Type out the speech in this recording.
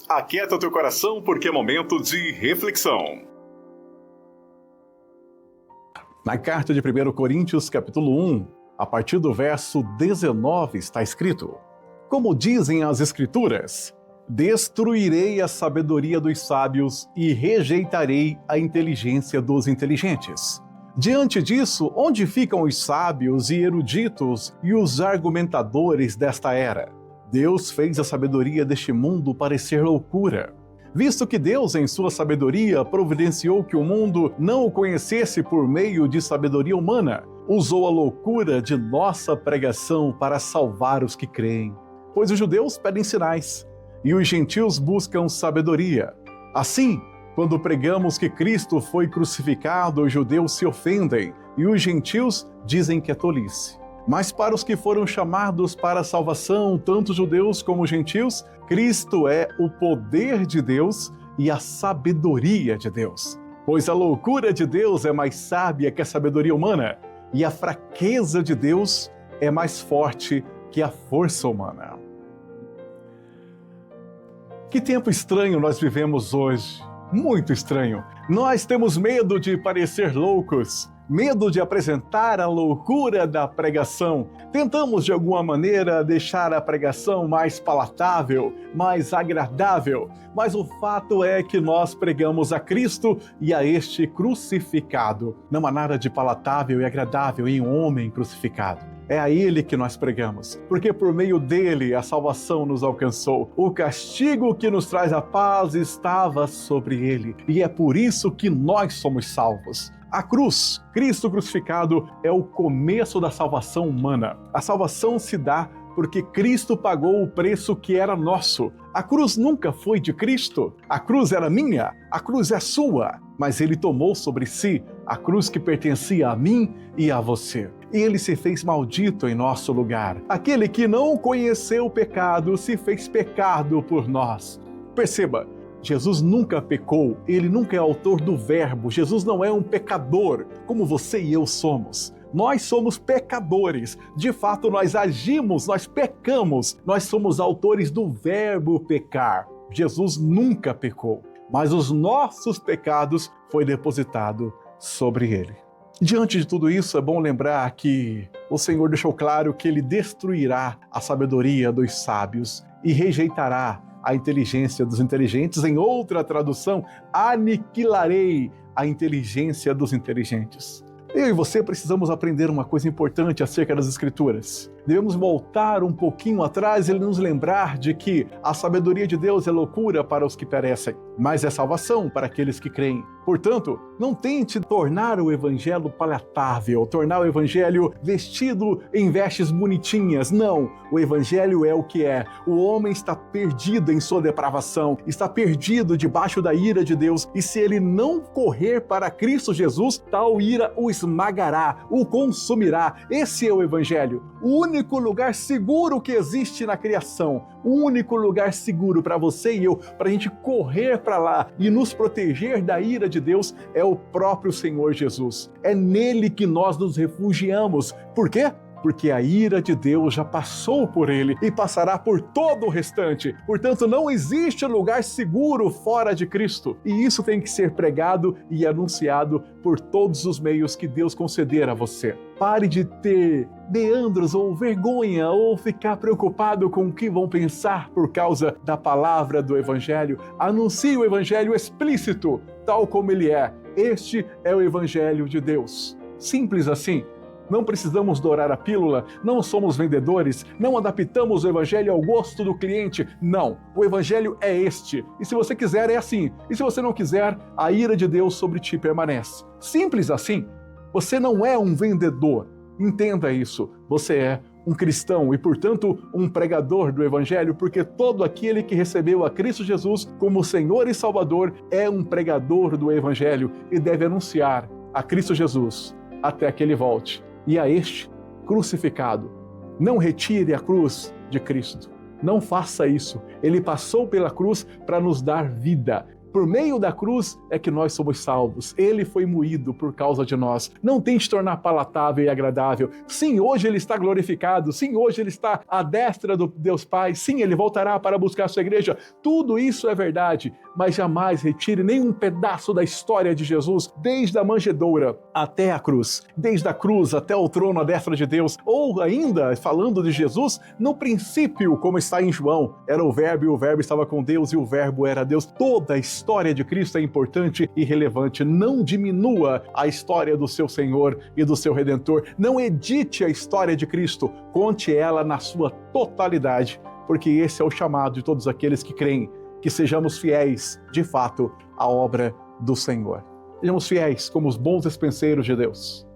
Aquieta o teu coração, porque é momento de reflexão. Na carta de 1 Coríntios, capítulo 1, a partir do verso 19, está escrito: como dizem as Escrituras, destruirei a sabedoria dos sábios e rejeitarei a inteligência dos inteligentes. Diante disso, onde ficam os sábios e eruditos e os argumentadores desta era? Deus fez a sabedoria deste mundo parecer loucura. Visto que Deus, em sua sabedoria, providenciou que o mundo não o conhecesse por meio de sabedoria humana, usou a loucura de nossa pregação para salvar os que creem. Pois os judeus pedem sinais, e os gentios buscam sabedoria. Assim, quando pregamos que Cristo foi crucificado, os judeus se ofendem, e os gentios dizem que é tolice. Mas para os que foram chamados para a salvação, tanto judeus como gentios, Cristo é o poder de Deus e a sabedoria de Deus. Pois a loucura de Deus é mais sábia que a sabedoria humana, e a fraqueza de Deus é mais forte que a força humana. Que tempo estranho nós vivemos hoje. Muito estranho. Nós temos medo de parecer loucos, medo de apresentar a loucura da pregação. Tentamos, de alguma maneira, deixar a pregação mais palatável, mais agradável, mas o fato é que nós pregamos a Cristo e a este crucificado. Não há nada de palatável e agradável em um homem crucificado. É a Ele que nós pregamos, porque por meio dele a salvação nos alcançou. O castigo que nos traz a paz estava sobre ele, e é por isso que nós somos salvos. A cruz, Cristo crucificado, é o começo da salvação humana. A salvação se dá porque Cristo pagou o preço que era nosso. A cruz nunca foi de Cristo. A cruz era minha, a cruz é sua, mas ele tomou sobre si a cruz que pertencia a mim e a você. E ele se fez maldito em nosso lugar. Aquele que não conheceu o pecado se fez pecado por nós. Perceba, Jesus nunca pecou, ele nunca é autor do verbo. Jesus não é um pecador, como você e eu somos. Nós somos pecadores. De fato, nós agimos, nós pecamos. Nós somos autores do verbo pecar. Jesus nunca pecou, mas os nossos pecados foi depositado sobre ele. Diante de tudo isso, é bom lembrar que o Senhor deixou claro que ele destruirá a sabedoria dos sábios e rejeitará a inteligência dos inteligentes. Em outra tradução, aniquilarei a inteligência dos inteligentes. Eu e você precisamos aprender uma coisa importante acerca das Escrituras. Devemos voltar um pouquinho atrás e nos lembrar de que a sabedoria de Deus é loucura para os que perecem, mas é salvação para aqueles que creem. Portanto, não tente tornar o evangelho palatável, tornar o evangelho vestido em vestes bonitinhas. Não, o evangelho é o que é. O homem está perdido em sua depravação, está perdido debaixo da ira de Deus, e se ele não correr para Cristo Jesus, tal ira o esmagará, o consumirá. Esse é o evangelho. O único lugar seguro que existe na criação, o único lugar seguro para você e eu, para a gente correr para lá e nos proteger da ira de Deus, é o próprio Senhor Jesus. É nele que nós nos refugiamos. Por quê? Porque a ira de Deus já passou por ele e passará por todo o restante. Portanto, não existe lugar seguro fora de Cristo. E isso tem que ser pregado e anunciado por todos os meios que Deus conceder a você. Pare de ter meandros ou vergonha ou ficar preocupado com o que vão pensar por causa da palavra do Evangelho. Anuncie o Evangelho explícito, tal como ele é. Este é o Evangelho de Deus. Simples assim. Não precisamos dourar a pílula, não somos vendedores, não adaptamos o evangelho ao gosto do cliente. Não, o evangelho é este. E se você quiser, é assim. E se você não quiser, a ira de Deus sobre ti permanece. Simples assim. Você não é um vendedor. Entenda isso. Você é um cristão e, portanto, um pregador do evangelho, porque todo aquele que recebeu a Cristo Jesus como Senhor e Salvador é um pregador do evangelho e deve anunciar a Cristo Jesus até que ele volte. E a este crucificado. Não retire a cruz de Cristo. Não faça isso. Ele passou pela cruz para nos dar vida. Por meio da cruz é que nós somos salvos. Ele foi moído por causa de nós. Não tente tornar palatável e agradável. Sim, hoje ele está glorificado. Sim, hoje ele está à destra do Deus Pai. Sim, ele voltará para buscar a sua igreja. Tudo isso é verdade, mas jamais retire nenhum pedaço da história de Jesus, desde a manjedoura até a cruz, desde a cruz até o trono à destra de Deus, ou ainda, falando de Jesus, no princípio, como está em João, era o Verbo e o Verbo estava com Deus e o Verbo era Deus. Toda a história de Cristo é importante e relevante. Não diminua a história do seu Senhor e do seu Redentor. Não edite a história de Cristo. Conte ela na sua totalidade, porque esse é o chamado de todos aqueles que creem, que sejamos fiéis, de fato, à obra do Senhor. Sejamos fiéis como os bons despenseiros de Deus.